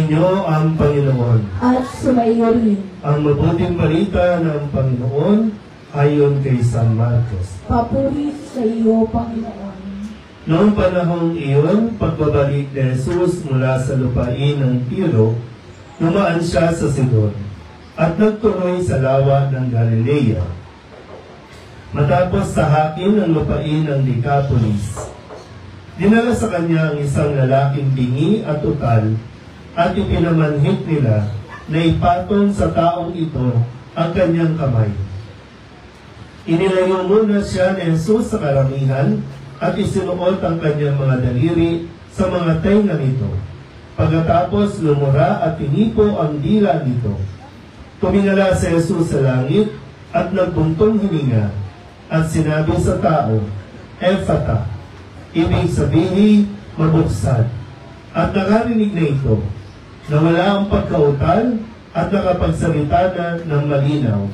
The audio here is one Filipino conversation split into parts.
Sumainyo ang Panginoon. At sumaiyo rin. Ang mabuting balita ng Panginoon ayon kay San Marcos. Papuri sa iyo, Panginoon. Noong panahong iyon, pagbabalik ni Jesus mula sa lupain ng Tiro, dumaan siya sa Sidon at nagtuloy sa lawa ng Galilea. Matapos sa hakin ng lupain ng Decapolis, dinala sa kanya ang isang lalaking bingi at utal at ipinamanhik nila na ipatong sa taong ito ang kanyang kamay. Inilayo muna siya ni Jesus sa karamihan at isinuot ang kanyang mga daliri sa mga tenga nito. Pagkatapos lumura at tinipo ang dila nito. Tumingala si Jesus sa langit at nagbuntong hininga at sinabi sa tao, Ephata, ibig sabihin, mabuksan. At nakarinig na ito, na wala ang pagkautal at nakapagsalita na ng malinaw.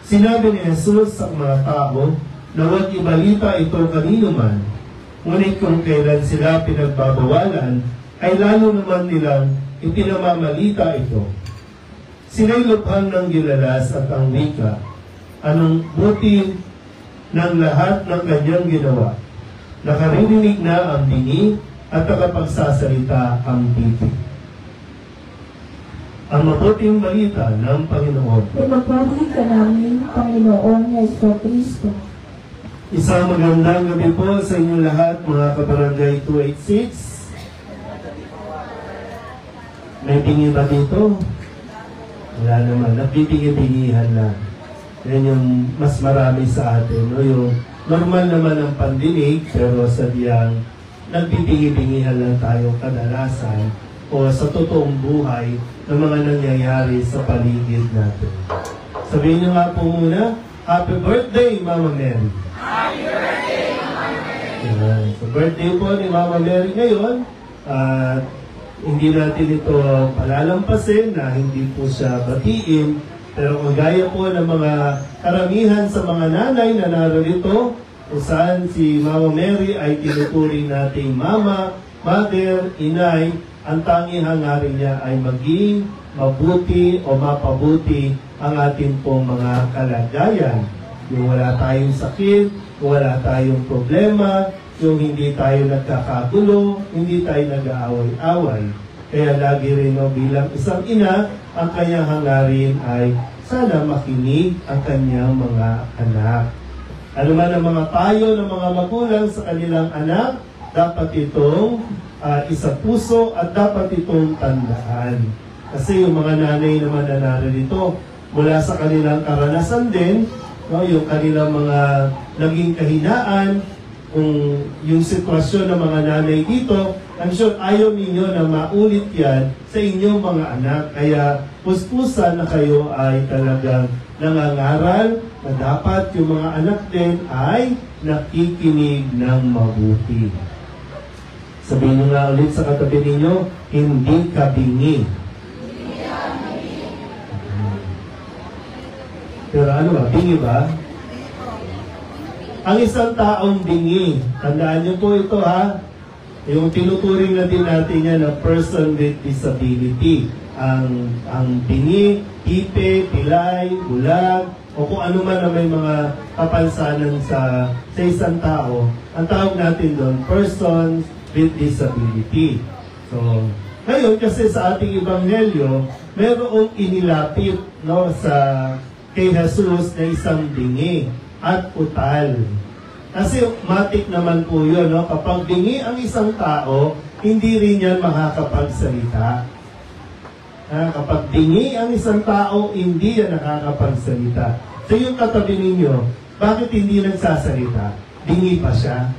Sinabi ni Jesus sa mga tao na huwag ibalita ito kanino man, ngunit kung kailan sila pinagbabawalan, ay lalo naman nilang ipinamamalita ito. Sila'y lubhang ng gilalas at ang wika, anong buti ng lahat ng kanyang ginawa. Nakarinig na ang bingi at nakapagsasalita ang titig. Ang mabuting balita ng Panginoon. Pinagpapuri ka namin, Panginoon Jesucristo. Isang magandang gabi po sa inyong lahat, mga kabarangay 286. May bingi ba dito? Wala naman. Nagbitingi-bingihan lang. Yan yung mas marami sa atin. No? Yung normal naman ang pandinig, pero sadyang nagbitingi-bingihan lang tayo kadalasan o sa totoong buhay ng mga nangyayari sa paligid natin. Sabihin niyo nga po muna, Happy birthday, Mama Mary! Happy birthday, Mama Mary! Yan. So, birthday po ni Mama Mary ngayon. At hindi natin ito palalampasin na hindi po siya batiin. Pero kagaya po ng mga karamihan sa mga nanay na narito, kung saan si Mama Mary ay tinuturing nating Mama, Mother, Inay, ang tanging hangarin niya ay maging mabuti o mapabuti ang ating pong mga kalagayan. Yung wala tayong sakit, wala tayong problema, yung hindi tayo nagkakagulo, hindi tayo nag-aaway-away. Kaya lagi rin bilang isang ina, ang kanyang hangarin ay sana makinig ang kanyang mga anak. Ano man ang mga payo ng mga magulang sa kanilang anak, dapat itong isa puso at dapat itong tandaan. Kasi yung mga nanay naman na narito, mula sa kanilang karanasan din, no, yung kanilang mga naging kahinaan, kung yung sitwasyon ng mga nanay dito, I'm sure ayaw ninyo na maulit yan sa inyong mga anak. Kaya puspusan na kayo ay talagang nangangaral na dapat yung mga anak din ay nakikinig ng mabuti. Sabihin nyo nga ulit sa katabi ninyo, hindi ka bingi. Pero ano ba? Bingi ba? Ang isang taong bingi, tandaan nyo po ito ha, yung tinuturing na din natin yan na person with disability. Ang bingi, hipe, pilay, bulag, o kung ano man na may mga kapansanan sa isang tao, ang tawag natin doon, persons with disability. So, ngayon kasi sa ating ebanghelyo, mayroong inilapit no, kay Jesus na isang bingi at utal. Kasi matik naman po yun, no? Kapag bingi ang isang tao, hindi rin yan makakapagsalita. Kapag bingi ang isang tao, hindi yan nakakapagsalita. So yung katabi ninyo, bakit hindi nagsasalita? Bingi pa siya.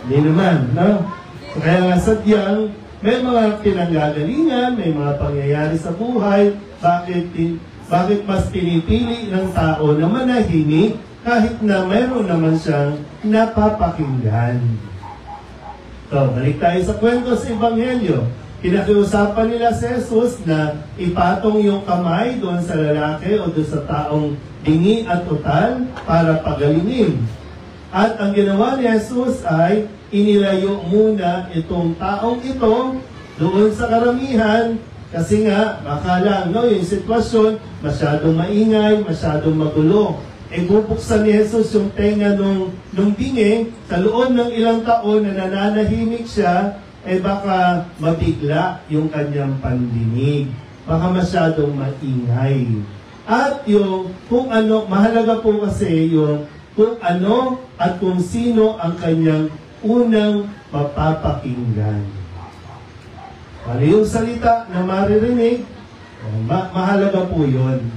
Hindi naman, no? So, kaya nga sadyang, may mga pinanggagalingan, may mga pangyayari sa buhay, bakit mas pinipili ng tao na manahimik kahit na mayroon naman siyang napapakinggan. So, balik tayo sa kwento sa Ebanghelyo. Pinakiusapan nila si Jesus na ipatong yung kamay doon sa lalaki o doon sa taong bingi at utal para pagalingin. At ang ginawa ni Jesus ay inilayo muna itong taong ito doon sa karamihan kasi nga, baka lang, no, yung sitwasyon, masyadong maingay, masyadong magulo. E bubuksan ni Jesus yung tenga nung bingi, sa loob ng ilang taon na nananahimik siya, baka mabigla yung kanyang pandinig. Baka masyadong maingay. At yung kung ano, mahalaga po kasi yung kung ano at kung sino ang kanyang unang mapapakinggan. Ano yung salita na maririnig, mahalaga po yun.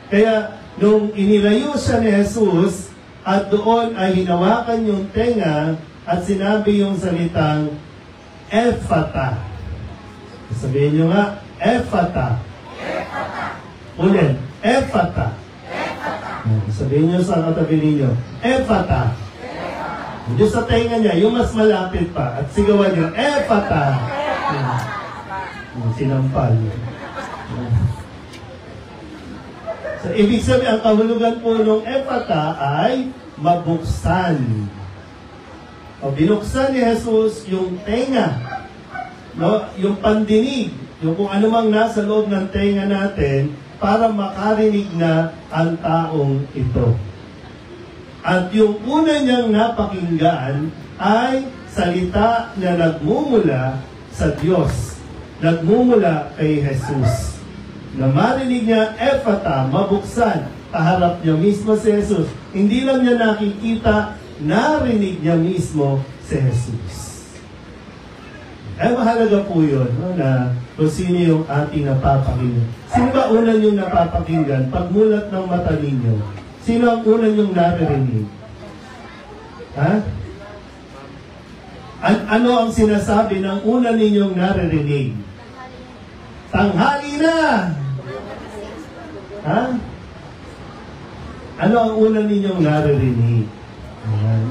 Kaya, nung inilayo siya ni Jesus, at doon ay hinawakan yung tenga, at sinabi yung salitang, Ephata. Sabihin nyo nga, Ephata. Ulit, Ephata. Sabihin nyo sa katabi ninyo, Ephata. Diyos sa tenga niya, yung mas malapit pa, at sigawan nyo, Ephata. Sinampal. So, ibig sabihin, ang kahulugan po ng Ephata ay mabuksan. O, binuksan ni Jesus yung tenga, no? Yung pandinig, yung kung anumang nasa loob ng tenga natin para makarinig na ang taong ito. At yung una niyang napakinggan ay salita na nagmumula sa Diyos, nagmumula kay Jesus. Na marinig niya, Ephata, mabuksan, kaharap niya mismo si Jesus. Hindi lang niya nakikita, narinig niya mismo si Jesus. Mahalaga po yun, no, na kung sino yung ating napapakinggan. Sino ba una yung napapakinggan? Pagmulat ng mata ninyo, sino ang una yung naririnig? Ha? Ano ang sinasabi ng una ninyong naririnig? Tanghali na! Ha? Ano ang una ninyong naririnig?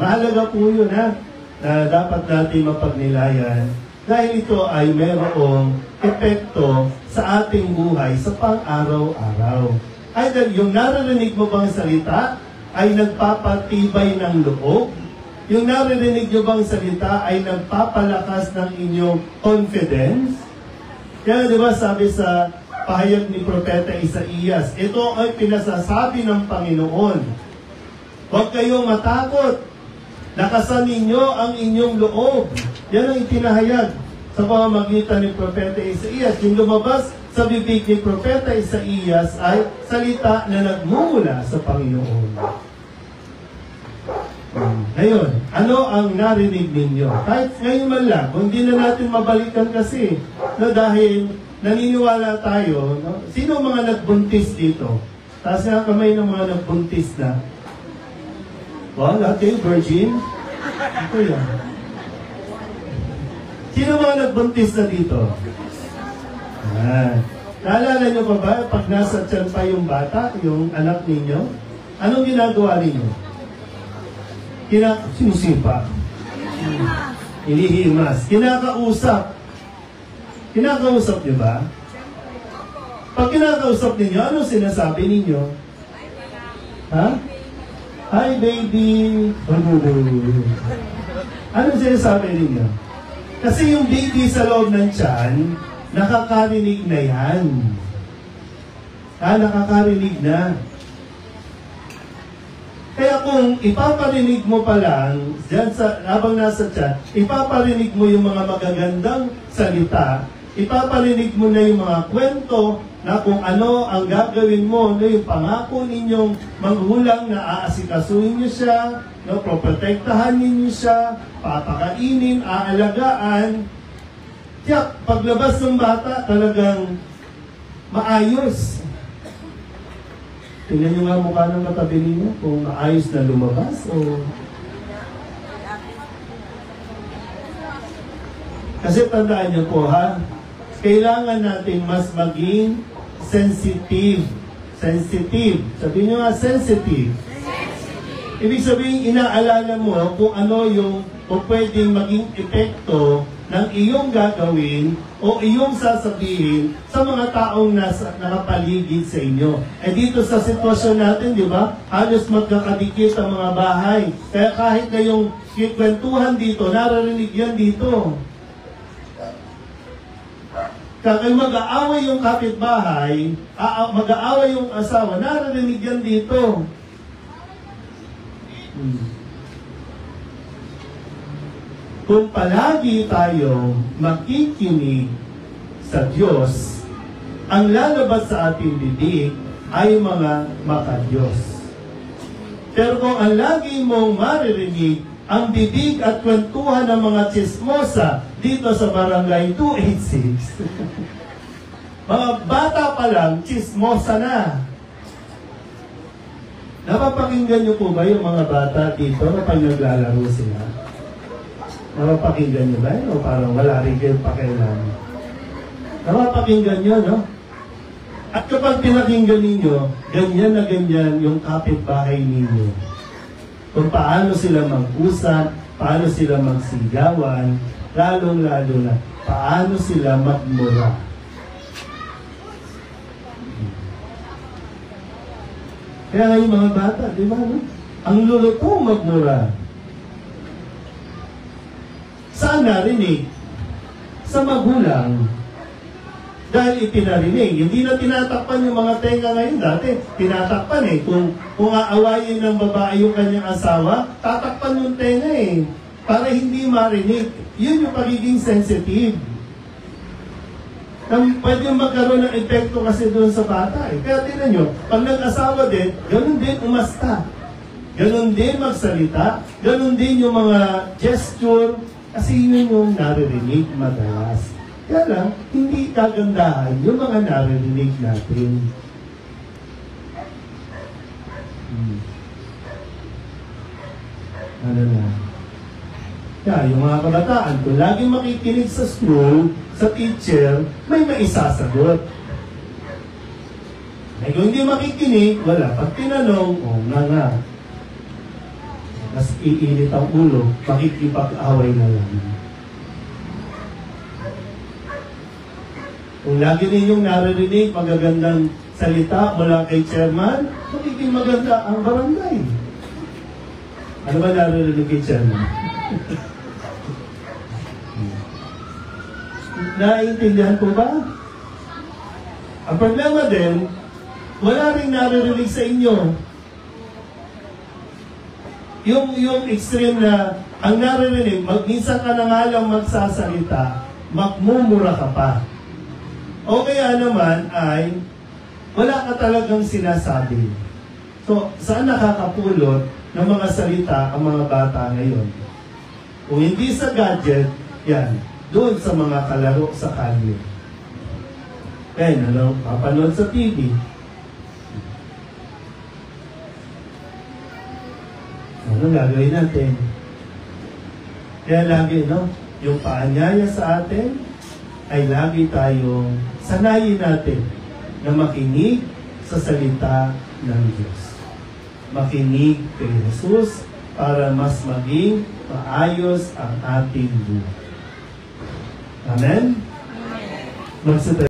Mahalaga po yun, ha? Na dapat natin mapagnilayan dahil ito ay mayroong epekto sa ating buhay sa pang-araw-araw. Ay, yung naririnig mo bang salita ay nagpapatibay ng loob? Yung naririnig nyo bang salita ay nagpapalakas ng inyong confidence? Kaya di ba sabi sa pahayag ni Propeta Isaías, ito ay pinasasabi ng Panginoon. Huwag kayong matakot. Lakasan ninyo ang inyong loob. Yan ang itinahayag sa pamamagitan ni Propeta Isaías. Yung lumabas sa bibig ni Propeta Isaías ay salita na nagmumula sa Panginoon. Ngayon, ano ang narinig ninyo? Kahit ngayon man lang, kung hindi na natin mabalikan kasi, no, dahil naniniwala tayo, no? Sino mga nagbuntis dito? Taas nga kamay ng mga nagbuntis na. Lahat kayo, virgin? Ito yan. Sino mga nagbuntis na dito? Naalala nyo pa ba, pag nasa tiyan pa yung bata, yung anak ninyo, anong ginagawa ninyo? Sinusipa. Inihimas. Kinakausap. Kinakausap nyo ba? Pag kinakausap ninyo, anong sinasabi ninyo? Ha? Hi, baby. Anong sinasabi ninyo? Kasi yung baby sa loob ng tiyan, nakakarinig na yan. Nakakarinig na. Kaya kung ipaparinig mo pa lang, habang nasa tiyan, ipaparinig mo yung mga magagandang salita, ipaparinig mo na yung mga kwento na kung ano ang gagawin mo, no, yung pangako ninyong magulang na aasikasuhin niyo siya, no, proprotektahan ninyo siya, papakainin, aalagaan. Tiyak, paglabas ng bata, talagang maayos. Tingnan nyo nga mukha ng katabi ninyo kung maayos na lumabas o... Kasi tandaan nyo po, ha? Kailangan natin mas maging sensitive. Sensitive. Sabihin nyo nga, sensitive. Ibig sabihin, inaalala mo kung ano yung o pwedeng maging epekto ng iyong gagawin o iyong sasabihin sa mga taong nakapaligid sa inyo. Eh dito sa sitwasyon natin, di ba? Halos magkakadikit ang mga bahay. Kaya kahit na yung kwentuhan dito, naririnig yan dito. Kaya mag-aaway yung kapitbahay, mag-aaway yung asawa, naririnig yan dito. Kung palagi tayong makikinig sa Diyos, ang lalabas sa ating bibig ay mga maka-Diyos. Pero kung ang lagi mong maririnig ang bibig at kwentuhan ng mga chismosa dito sa Barangay 286, mga bata pa lang, chismosa na. Napapakinggan niyo po ba yung mga bata dito kapag naglalaro sila? Napapakinggan niyo ba? O parang wala rin kayong pakialam? Napapakinggan niyo, no? At kapag pinakinggan ninyo, ganyan na ganyan yung kapitbahay ninyo. Kung paano sila mag-usap, paano sila magsigawan, lalong-lalo na, paano sila magmura. Kaya nga yung mga bata, di ba? No? Ang lulutong magmura. Saan narinig? Sa magulang. Dahil ipinarinig. Hindi na tinatakpan yung mga tenga ngayon. Dati, tinatakpan eh. Kung aawayin ng babae yung kanyang asawa, tatakpan yung tenga eh. Para hindi marinig. Yun yung pagiging sensitive. Pwede magkaroon ng epekto kasi doon sa bata eh. Kaya tinan nyo, pag nag-asawa din, ganun din umasta. Ganun din magsalita. Ganun din yung mga gesture. Kasi yun yung naririnig madalas. Kaya lang, hindi kagandahan yung mga naririnig natin. Ano na? Kaya yung mga kabataan, kung laging makikinig sa school, sa teacher, may maisasagot. Eh kung hindi makikinig, wala. Pag tinanong, nga. Mas iinit ang ulo, makikipag-away na lang. Kung lagi ninyong naririnig magagandang salita mula kay chairman, magiging maganda ang barangay. Ano ba naririnig kay chairman? Naiintindihan ko ba? Ang problema din, wala rin naririnig sa inyo. Yung extreme na ang naririnig, minsan ka na nga lang magsasalita, magmumura ka pa. O kaya naman ay wala ka talagang sinasabi. So, saan nakakapulot ng mga salita ang mga bata ngayon? Kung hindi sa gadget, yan, doon sa mga kalaro sa kalye. Kaya papanood sa TV. Ano gagawin natin? Kaya lagi, yung paanyaya sa atin, ay lagi tayong sanayin natin na makinig sa salita ng Diyos. Makinig kay Jesus para mas maging maayos ang ating buhay. Amen? Amen.